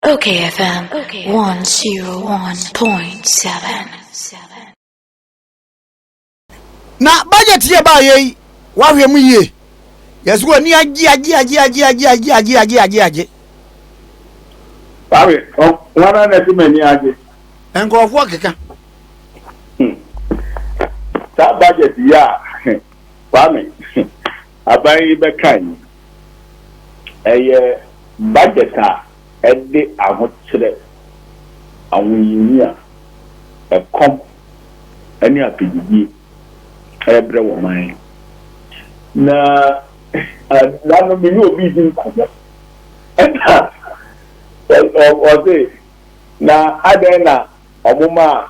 Okay, FM 101.7. Na budget ye ba ye wa hwe mu ye yesu ko ni agi. Bawe, wana na ti mani age. Enkofo keka. That budget ya. Bawe. Abai be kan. Eye budget a ede ahokyere awunyia ekom ani apigidi ebre wo man. Na no me no bi din komo. Oze na adena omuma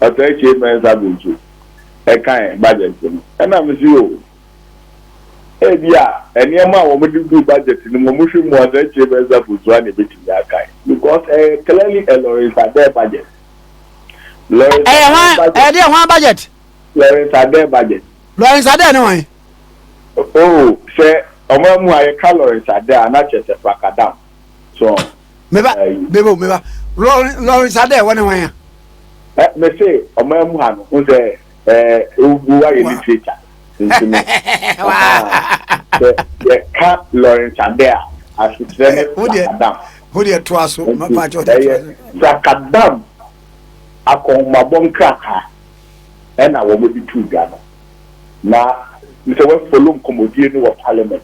oteche menza buju kan budget no na me si o bia eniema wo mudi budget no mo hwe mo oteche menza buju ani betimi akai because clearly Lawrence Ade budget budget Lawrence Ade budget Lawrence Ade no wan se omamu aye Lawrence Ade anachese pakadam so meba Lawrence Ade wona wan ya me say omamu ha no say ugu aye literature ntino the Lawrence Ade asitene pakadam who dey to aso mapa cho pakadam akomabon kraka na wo modi tu ga no na nse we follow komodie no wa parliament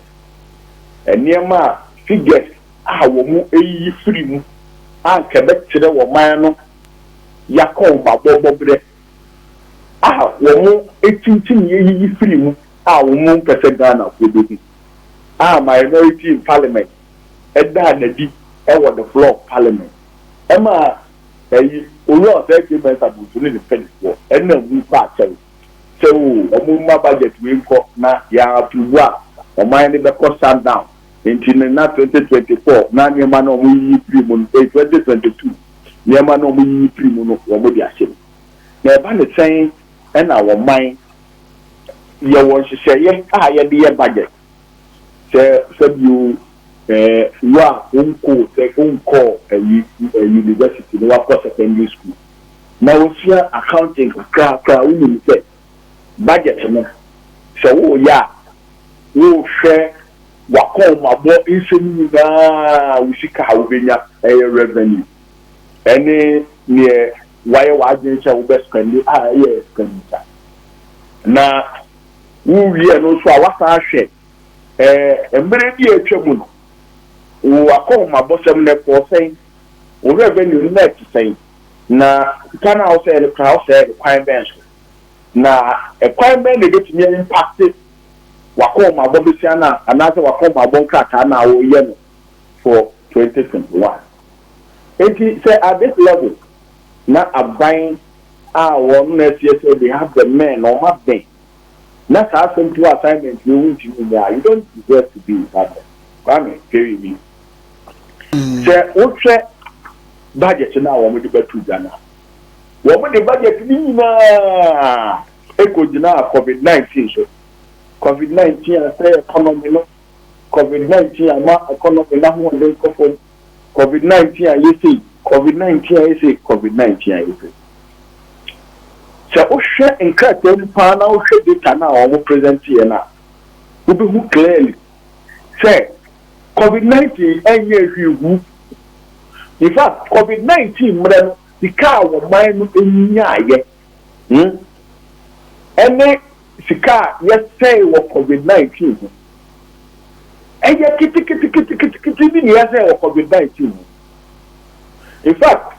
eniema figures wo mu eyi free mu anka be kire wo man no yakon babobobre wo mu etintin eyi free mu wo mu pese Ghana ko bi minority in parliament eda na di wo the floor of parliament ema olo segment abutu ni defense war ena mu pa achew so omo budget we nko na ya approve o man ni be cost down in na 2024 na nyema na omo yi primo 2022 nyema na omo yi primo no omo di ache na e ba ne sen ena wo man ye won hihye ye ye de ye budget se you wa unko university no wa secondary school na wo fia accounting kra uni se budget no so wo ya wo hwe wakon mabo insemi na usika ubenya revenue ene ne waye waje cha ube spend spend na wo wie no so awasa hwe emre bi etwemu no wakon mabo sem ne ko sen o revenue net sen na kana o se kwan bench na kwan ben de betimi impact wakon mabo bisia na anase wakon mabo kraka na wo ye no for 2021 enti say at this level na aban won na say they have the men or have been na sa simple assignment you won't you don't deserve to be in that kwame carry me say o budget na wo mo di batu Ghana wo mo di budget ni na ekojina COVID-19 so COVID-19 say economy no COVID-19 ama economy na ho ndey ko fo COVID-19 ayesi COVID-19 so o hwe enkrate ni pa na o hwe data na wo mo present here na wo be who clearly say COVID-19 enye hwigu. In fact, COVID-19 mre the car wo man enyaye. Ene sika say wo COVID-19. Eye kiti ni say wo COVID-19. In fact,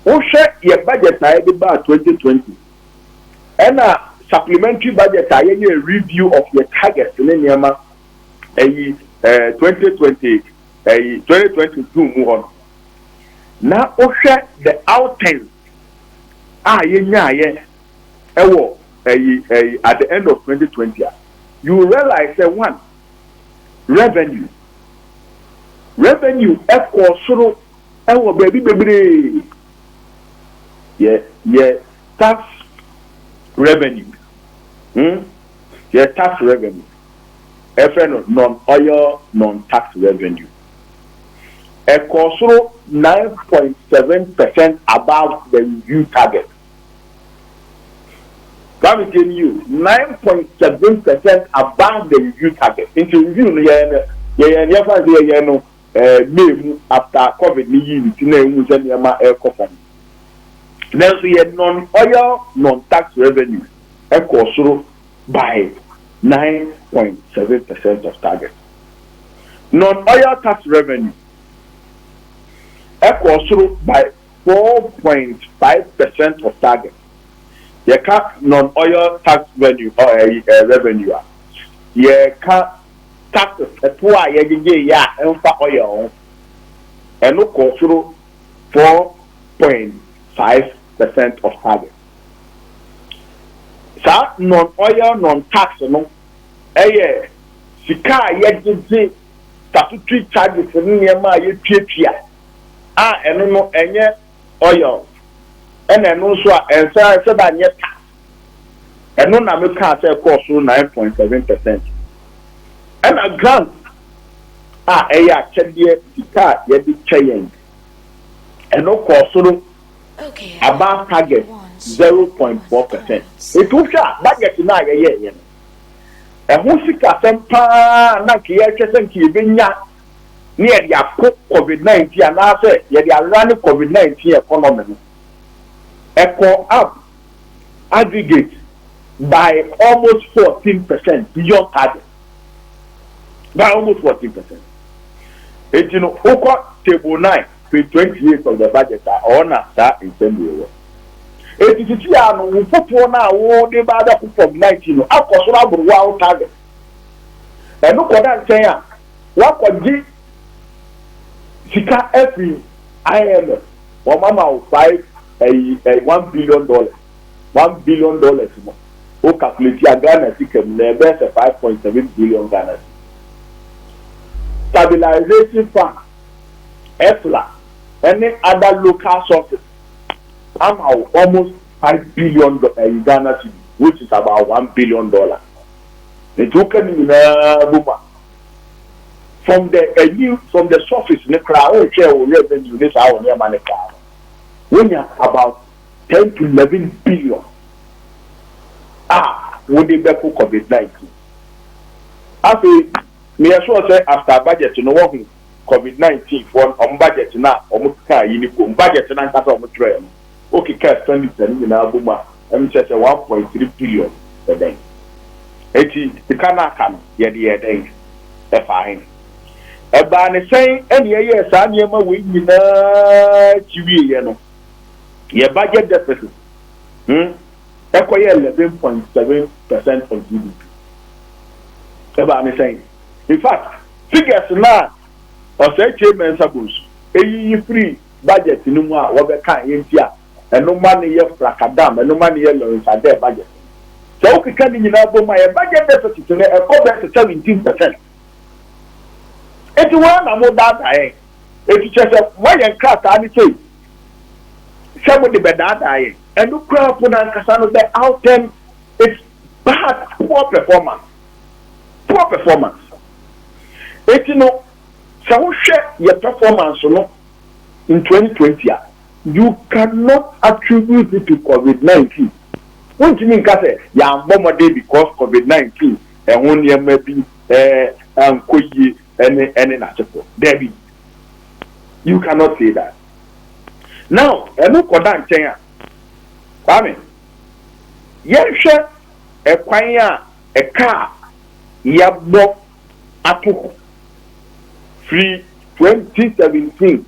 wo share your budget na e ba 2020. Ena supplementary budget a review of your targets ne niema 2020 2022 mu on. Na ohwe the outings yenyaye ewo at the end of 2020 you realize that one revenue ekosoro ewo baby bebre tax revenue tax revenue non-oil non-tax revenue a cost 9.7% above the review target. I'm telling you, 9.7% above the review target. Into review, May after COVID, air coupon. Then we had non-oil, non-tax revenue, a cost by 9.7% of target. Non-oil tax revenue, a cost by 4.5% of target. You can't non-oil tax revenue or revenue. You can't tax a poor and for oil and no cost 4.5% of target. So non-oil, non-tax, no, Sika yet statutory charges for Niyama Yepia. And no, oil. And then also, and so I said that yet, and no, I can't say cost 9.7%. And a grant, actually, the car, yet the change, and no cost above target 0.4%. It took a budget in a year. And who sick at some pan, not here, and Kibinya near the COVID-19, and I said, yet they are running COVID-19 economy. Echo up aggregate by almost 14% beyond target. By almost 14%. It's table 9, page 28 of the budget are on that in February. It is here we put one hour they bad up from 19. Of course, wow target. And look what I'm saying. What could be Sika every IMF or Mama 5 $1 billion. $1 billion more. Who calculate your Ghana ticket, best 5.7 billion Ghana. Stabilization fund, EFLA, any other local sources, almost $5 billion Ghana, which is about $1 billion. The token in from the surface, the crowd share revenue this hour near money. When you about 10 to 11 billion, would they be for COVID-19? After me, I sure say after budget, you know, COVID-19 for on budget now, almost uniform budget and that's almost trail. Okay, cash 20 in Abuma, and just 1.3 billion per day. The Kanaka, yet the day, a fine. A ban saying, and yes, I'm your wing in TV, your budget deficit, acquire 11.7% of GDP. About saying, in fact, figures now, or say, Chairman Sabus, a free budget in Numa, what kind India, and no money yet for Kadam, and no money yet inside their budget. So, we can in my budget deficit today, a cover to 17%. It's one among that. It's just a wire cut, I say. Somebody be that and look crap on Casano the out them it's bad poor performance. It's so share your performance in 2020 you cannot attribute it to COVID-19. What do you mean say ya bomb day because COVID-19 and only maybe any natural Debbie you cannot say that. Now, I look at that China. Kwame, yes, a choir, a car, yabo, apu, free 2017,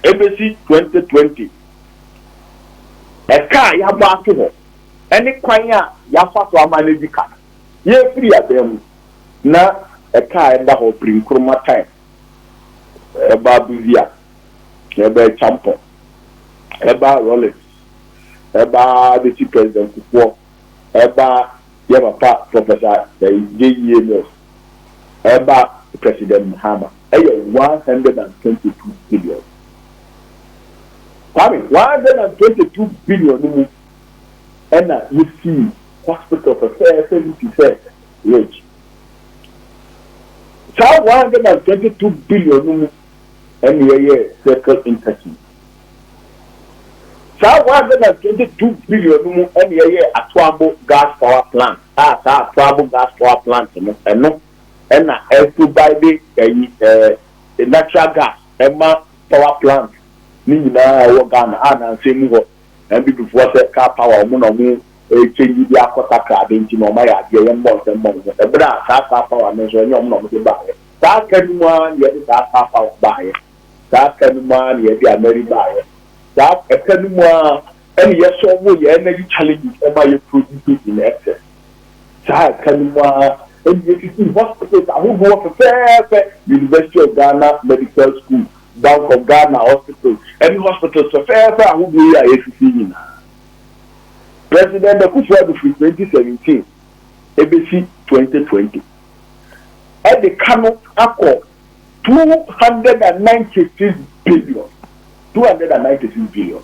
ABC 2020. A car, yabo, apu, any choir, yafa to a managika. Ye free at them. Na a car in the whole bring chroma time. A babuzia, a bear champion. Eba Rolex, Eba the chief president Kufuor, Eba Yabapa Professor J.E. Mills, Eba President Muhammad, 122 billion. 122 billion, and you see hospital for 70% rich. So 122 billion, and ye circle interchange. So 122 billion and ye a Twabo gas power plant. Ah, Twabo gas power plant, and no, and to buy the natural gas, Emma power plant. Nina, Ghana, and same work, and before car power, moon, change the aqua card into my idea, and more than more. A brass power measure, your mom to buy it. That can one, yet that power buy it. That can one, yet the American buyer. That a can one, and yes, so will energy challenges and by producing in excess. That can one, and you see hospitals, I will go for fair University of Ghana Medical School, Bank of Ghana Hospital, and hospitals for fair, I will be a President Akufo-Addo 2017, ABC 2020. At the Kano Accord, 296 billion. 296 billion.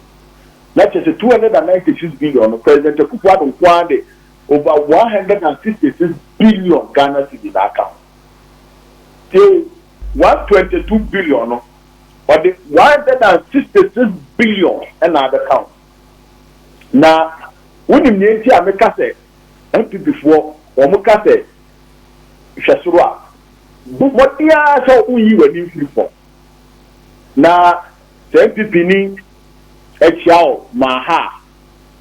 That is 296 billion. President Akufo-Addo over 166 billion Ghana cedis account. Say 122 billion or the 166 billion another account. Now, when you need to make a MP before or Mukase Shasura, what they are so you were in for. Now, the MPP H.O. Maha,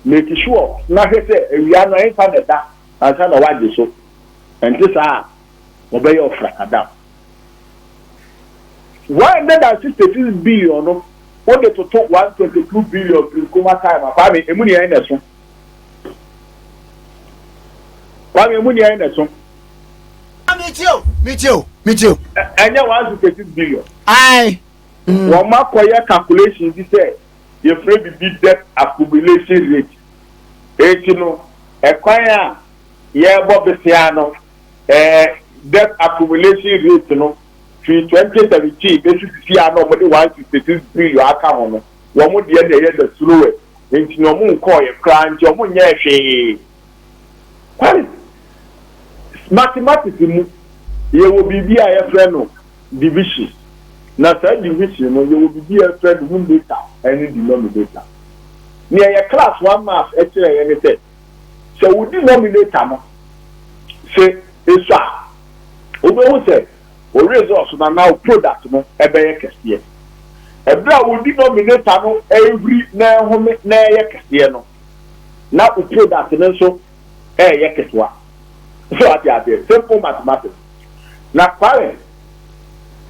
make sure, not say, we are not in that, and some of what you so, and this are obey your Adam. 166 billion, what the total 122 billion in Kuma time, a family, a money in this one. Me too. And you want to take billion. Aye. One mark for your calculation, he said, your friend be debt accumulation rate. Acquire, Bobbiano, debt accumulation rate, 2017, basically, nobody wants to take this billion account. One would be the slower. Into no moon call your crime, your moon, mathematics, you will be a friend division. Not a division, you will be a friend whom data any denominator. Near your class 1 math, actually, anything. So, we denominator, say, it's a. Who say, or results now product, a bear year. A brow will denominator every now, now, we product and also a yaketwa. So at the simple mathematics. Now, parents,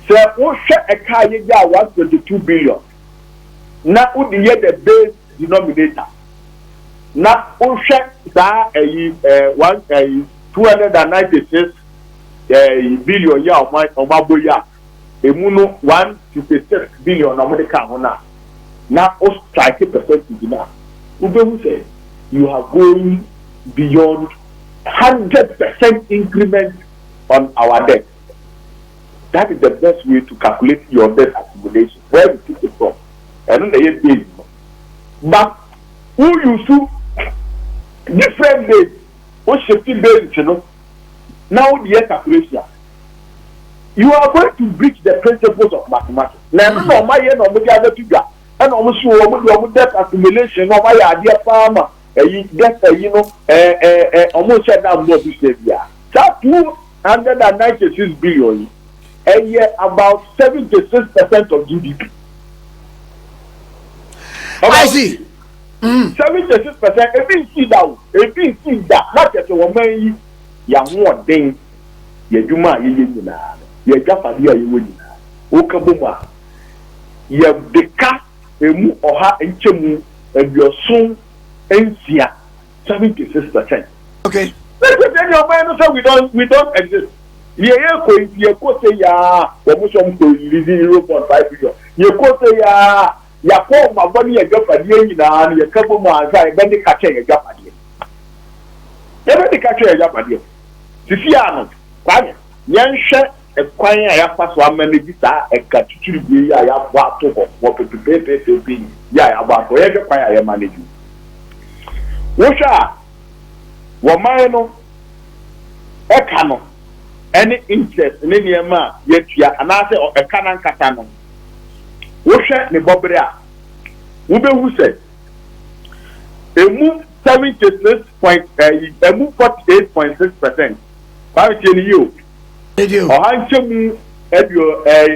say, we share a car, you got 122 billion. Now, we get the base denominator. Now, we share that 296 billion ya of my boya. A muno 156 billion of America. Now, we strike percentage now. Ube say you are going beyond 100% increment on our debt. That is the best way to calculate your debt accumulation. Where you take it from? And then they pay. But who you do different days, what shifting days, now the calculation. You are going to breach the principles of mathematics. Now, no, my end of the other figure, and almost debt accumulation, no, my idea farmer. Almost said that more behavior. That 296 billion, a year about 76% of GDP. I see. 76%. Every see that. Not just a woman, young one thing. You do my year, you Japadia, you win. Okabuma, you have the cat, a moo or her and chemu, and your son. 76%. Okay. Let's tell your man so we don't exist. You could say almost 0.5 billion. You could say ya form my money a job at the end and your couple months I then they catch a job at the end. Never they catch a job at the end. Siciano, quiet. Young share a quiet I have passed 1 minute a catch to be I have what to pay. Yeah, about wherever I am managing. Wosha Wamano Ekano any interest in any man yet ya and I say or a canon catano. wo hwe ne bobrea wo be hu say emu 48.6%. Parity ni yo. O han chemu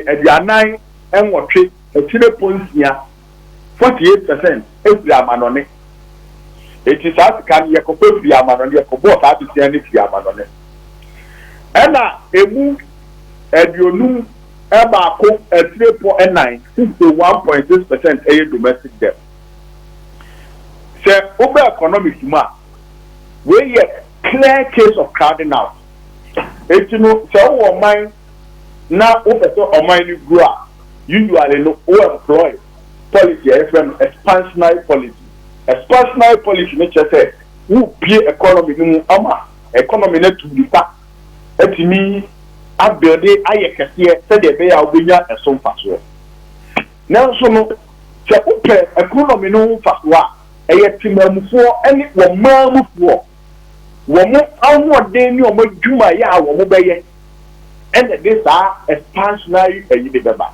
aduanan enwotwe etire ponsia 48% efiri amanone. Eti sa kan ye ko efiri amanone ye ko bo sa bi tian efiri amanone. Ena emu aduonum eba ko etire po 61.6% eye domestic debt. Say over economics ma we clear case of crowding out. It's no say o man na o person o man ni grow usually no o employ policy expansionary policy. Expansionary policy mean say who pay economy no ama economy na to be fast etimi abuild ayekese say dey be ya obenya esom faso. Now so no say o pay economy no fast wa eye timamufo ene wo mamufo wo mo awodeni o mo dwuma ya wo mo beye ene this are expansionary eyi de beba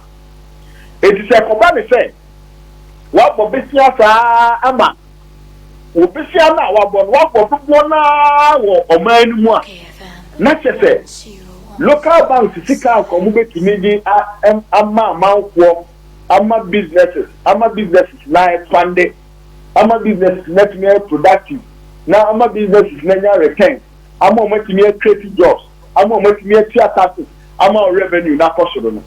it is a company say wa bo besia sa ama wo besia na wa bo na wo omanu mu a na chese local banks sika ko mo betumi di ama manfo ama businesses na expand. Ama business net me productive. Now ama business is net return. Ama omatimi create jobs. Ama omatimi taxes. Ama revenue na kosodo no.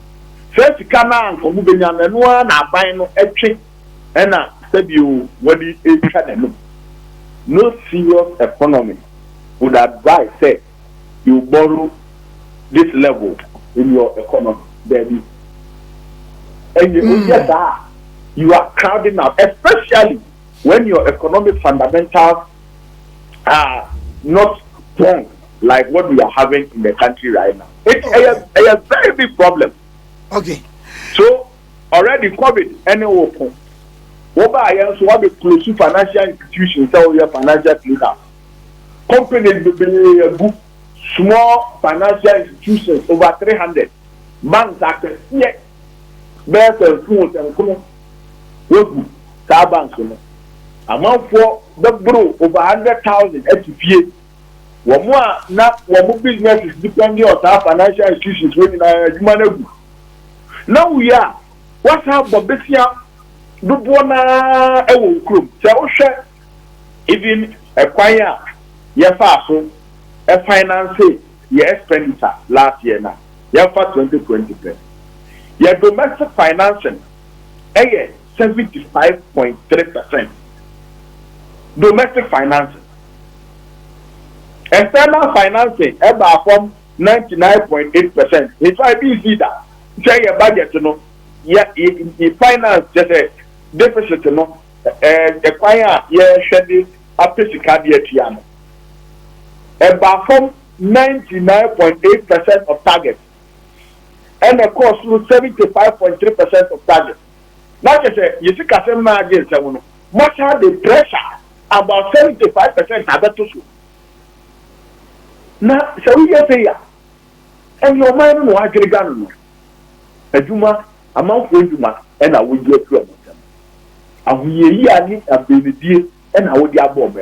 First kana anko mu benya na no na aban no etwe na sabiu wadi etwa na no. No serious economy would advise say you borrow this level in your economy. Baby. And you are crowding out, especially when your economic fundamentals are not strong like what we are having in the country right now. It's a very big problem. Okay. So already COVID anyway. What I so be close to financial institutions, so your financial cleanup. Companies be small financial institutions over 300. Banks are yeah. Better tools and come on. Car banks, amount for the bro over 100,000 SPA. One more not one business is depending on our financial institutions when human. Now we are what's up, Bobesia? Do bona ewo krum. So share even acquire your fast a finance your expenditure last year now. Your for 2020. Your domestic financing 75.3%. Domestic financing. External financing about from 99.8%. If I be see that, say your budget, you know, you finance just a deficit, you know, acquire your schedule up to Chicago. About from 99.8% of target. And of course, 75.3% of target. Not just say, you see, customer against much have the pressure about 75% are better. Now, so we just say, and your mind no agregan. A Juma, amount for Juma, and I will get to a mountain. And we need a baby and I would be a bomb.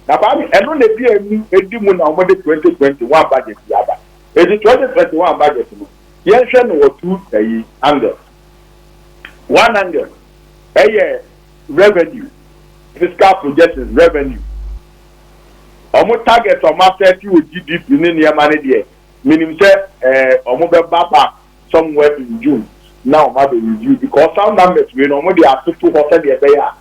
Now, I don't know if a demon on the 2021 budget. It is 2021 budget. Yes, or two angles. One angle, revenue, fiscal projections, revenue. Almost target of my 30 with GDP in your money there. Meaning, say, almost back somewhere in June. Now, maybe review because some numbers we normally are 2% there.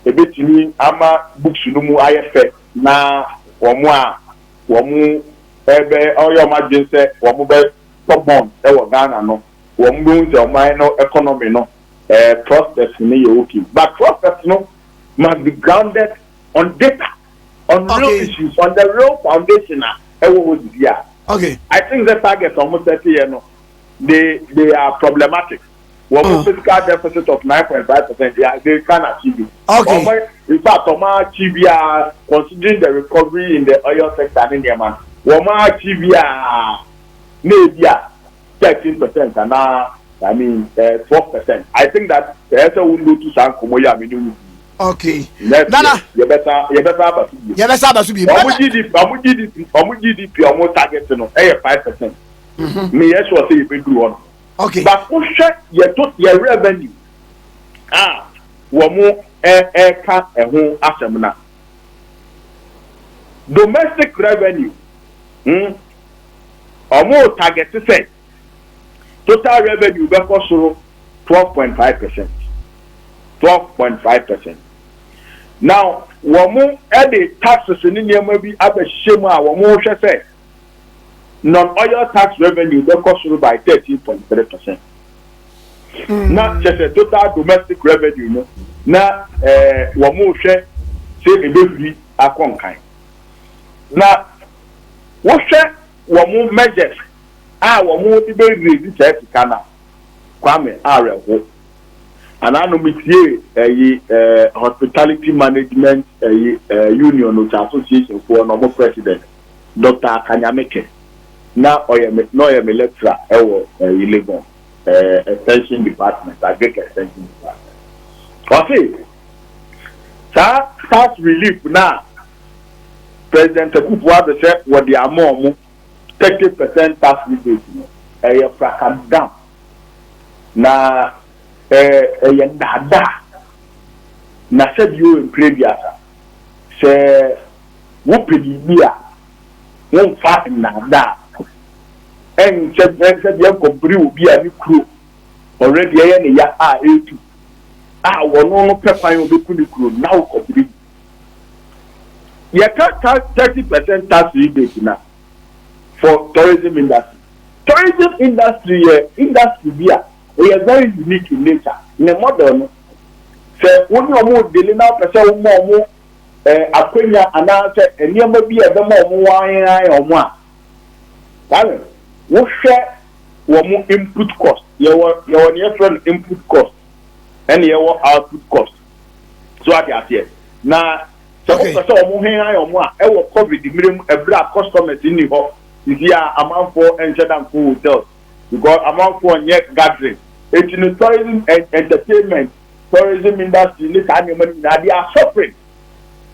A bit to me, ama books no more IFF na wamu ebe oyo emergency wamu be top bond e wo Ghana no wamu nse no economy no prospects ni okay, but prospects no must be grounded on data, on real issues, on the real foundation here. Okay, I think the targets almost 30 years no they are problematic. One fiscal deficit of 9.5%, they can achieve it. Okay. In fact, Chivia, considering the recovery in the oil sector in Yemen, Chivia maybe 13% and now I mean 12%. I think that the answer will go to San Komoya minimum. Okay. Nana, you better GDP, GDP, almost target no, 5%. Me yes was say you do one. Okay. But who check your revenue? Womo ka ho asemna. Domestic revenue. Omo target say total revenue be for 12.5%. 12.5%. Now, womo the taxes in India be abeshema womo hwe say non-oil tax revenue be cost by 13.3%. Now, just a total domestic revenue, no. Now, womo hwe say e be free akonkan. Now, what share womo measures womo be raise it kana kwame areho. And I know hospitality management union association for normal president Dr. Kanyameke. Now I am lecturer Legon extension department, agric extension department. Okay. Tax relief now. President Kufuor said what the amount 30% tax rebate a fracan down. Now dada na said you in previous say what pedia won fa nada and said you company will be a crew already ya A2 no pepper you be crew now complete you can 30% tax rebate now for tourism industry here. We are very unique in nature. In the modern, say when you move the now person more akwenya and answer and you may be a more wine or more. We share more input cost. Your different input cost and your output cost. So I can say now. So person more high or more. I will cover the minimum a black customers in the hall. This year amount for and for hotels because amount for yet gathering. It's in the tourism and entertainment, tourism industry, they are suffering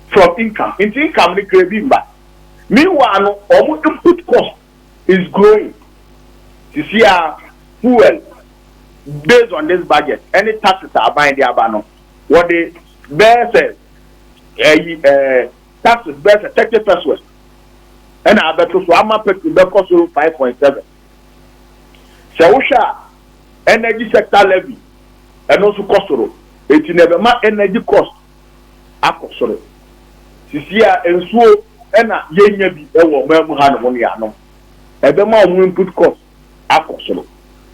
from income. It's income they craving back. Meanwhile, almost input cost is growing. You see, fuel based on this budget, any taxes are buying the abano. What they bear says, taxes bear 30%. And I bet so I'm up to the cost 5.7. So energy sector levy and also cost it never ma energy cost akosoro sisia ensuo ena yenya bi ewo mamu ha no ya no ebe ma omu input cost akosoro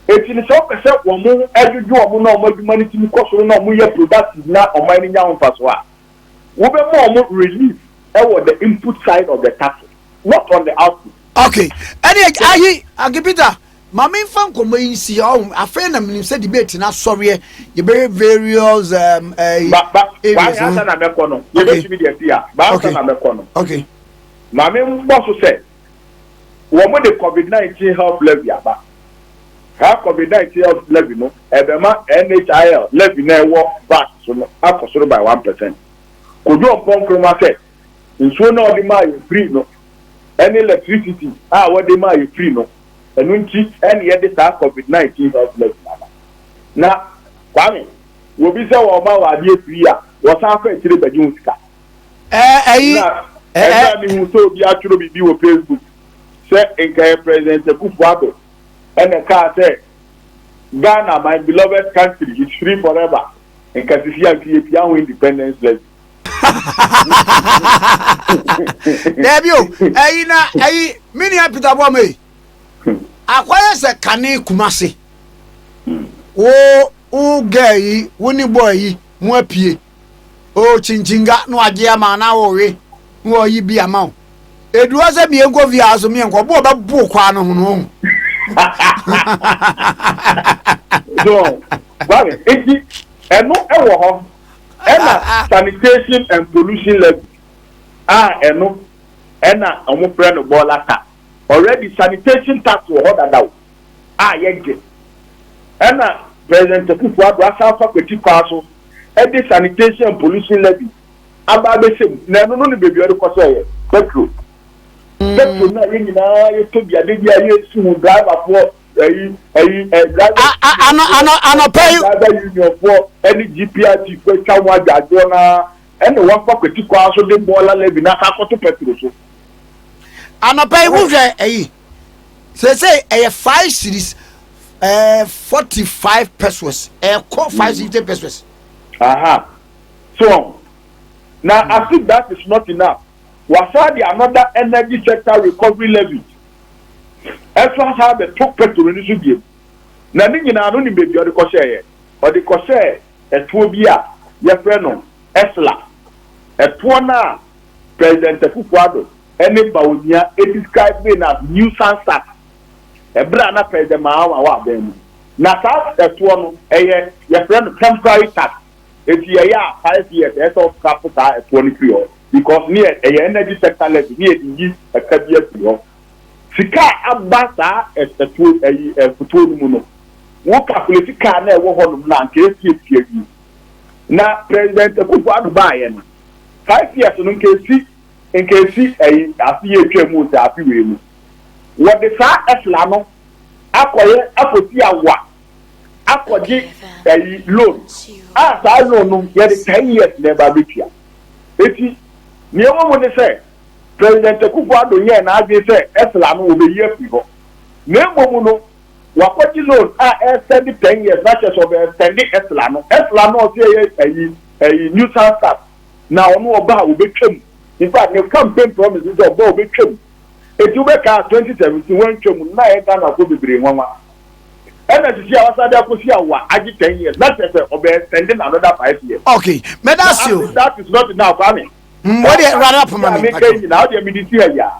etini so pese wo mu eduju omu na omu aduma ni timi kosoro na omu ye productive na omu ni nya onfaso a wo be ma omu relief ewo the input side of the tax not on the output. Okay, any agipita Mama fan komo insi afa na mnim se debate na sorry ye be various why answer na meko no ye be timi dey here ba answer na meko no okay mama mboso say wo mo the COVID-19 health levy aba ha COVID-19 health levy no ebema NHIL levy na wo VAT so no akosoro by 1% kojo ompon kroma say nso na odi ma you free no any electricity what dey ma you free no enunchi any yede sa COVID-19 health levy na kwame wo bi se wo ma wa die free a wo sa fa tire bajun sika ni hu so bi aturo bi wo Facebook say enka president Kufuor and ka say Ghana, my beloved country, is free forever enka sisi anti ya independence levy Debio mini Peter Bome akwaya se kane kumase wo gay woni boy mu apie o chinchinga no age ama na wo we wo yi bi ama o eduwa se mi enko via aso mi enko bo bu kwa no no so babe eti eno ewo ho ena sanitation and pollution levy eno ena omo friend no bolata already sanitation tax wo ho dada o yege ɛna president Akufo-Addo asafa kweti kwaso ɛde sanitation pollution levy aba abɛsɛm na ɛno no ne beebi ɔde kɔsɛ yɛ petrol na yɛ nyinaa yɛtɔ bi ade bi a yɛsi ho driver for driver union for any GPRT for twa mo adwajo na ɛne wɔn fa kweti kwaso de bɔɔla levy na akɔto petrol so anɔpɛ yi wohwɛ ɛyi sɛ ɛyɛ 5 series 45 pesos ɛkɔ 560 pesos so now I think that is not enough. Wasa the another energy sector recovery levy ɛso ha bɛ to petrol ni so biem na ne nyinaa no ni beebi ɔde kɔhyɛ ɛtoɔ bi a yɛfrɛ no esla ɛtoɔ na president Akufo-Addo ɛne Bawumia describe it as nuisance tax ɛbra na president Mahama wa abɛn mu na saa ɛtoɔ no ɛyɛ yɛfrɛ no temporary tax eti ɛyɛ a 5 years ɛsɛ ɔkapo saa ɛtoɔ no firi hɔ because ne ɛyɛ energy sector levy ne yɛ yi ɛka bi afiri hɔ sika aba saa ɛtoɔ ɛyi ɛfotoɔ no mu no wɔn calculate sika na ɛwɔ hɔ nom na nka efie yi na president Akufo-Addo baayɛ no 5 years no nkesi ɛyi afi yɛ etwa mu sɛ afi wei mu wɔde saa ɛsla no akɔyɛ akɔsi awa akɔgye ɛyi loan a saa loan no yɛde 10 years na ɛba abɛtua eti nneɛma mu ne sɛ president Akufo-Addo nyɛ n'adwe sɛ ɛsla no wɔbɛyi afi hɔ na mmom no wakɔgye loan a ɛsɛnde 10 years na kyɛ sɛ ɔbɛsɛnde ɛsla no ɔsɛ ɛyi nuisance tax na ɔno ɔba a wɔbɛtwam in fact ne campaign promise sɛ ɔba wɔbɛtwam eti wobɛka 2017 wɔntwam na ɛyɛ Ghana kɔ bebree nwanwa ɛna sisi a wasade akosi awa agye 10 years that is ɔbɛsɛnde another 5 years. Okay, but that's you. That is not enough for me. What do you run up for me? Now the military ya.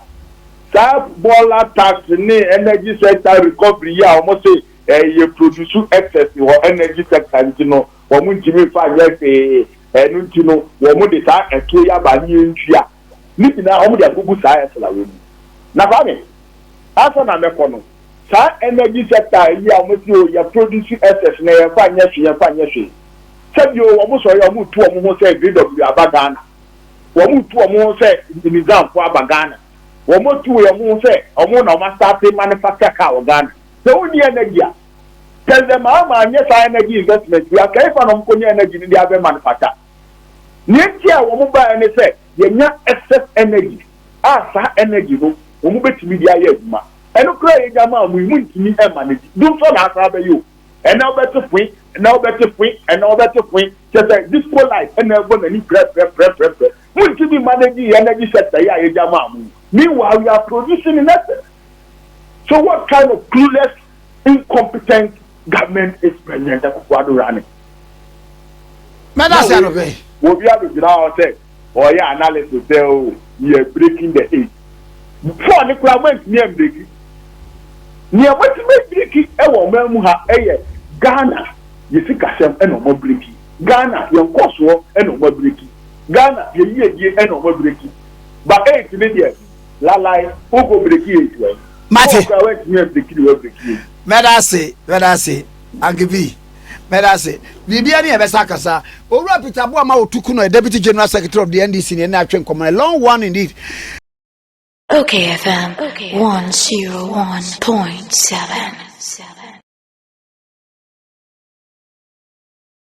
Sa bola tax ni energy sector recovery ya almost say you produce excess or energy sector ntino wo mu ntimi fa ya fe enu ntino wo mu de sa eto ya ba ni ntwia ni na wo mu de agugu sa esla we na fa me asa na mekono sa energy sector ya almost ya produce excess na ya fa nya hwe sabi o wo mu so ya wo mu tu wo mu say GW abagana wo mu tu wo mu say nizam fo abagana wo mu tu wo mu say o mu na o ma start manufacture car Ghana so wo ni energy a tell them ma anya sa energy investment ya kai fa no ko ni energy ni dia be manufacture ni tia wo mu ba ni say ye nya excess energy sa energy no wo mu betimi dia ya aduma eno kra ye jama mu ntimi e manage dum so na asa be yo and now better point just this whole life and now going to prep mun to be managing energy sector ya jama mu meanwhile we are producing in excess. So what kind of clueless incompetent government is President Akufo-Addo running? Madam Sanobe we be able to now say or yeah analysis say oh we are breaking the age for the government near breaking near what breaking e wo mamu ha Ghana yesi kasem e no mo breaking Ghana ye nkoso e no mo breaking Ghana ye yie e no mo breaking ba 8 million la lai ugo breaking 8 Mate Medase Agibi Medase Bibia ni ebesa kasa Owura Peter Boama Otuku no Deputy General Secretary of the NDC ni na atwen komo a long one indeed. Okay FM 101.7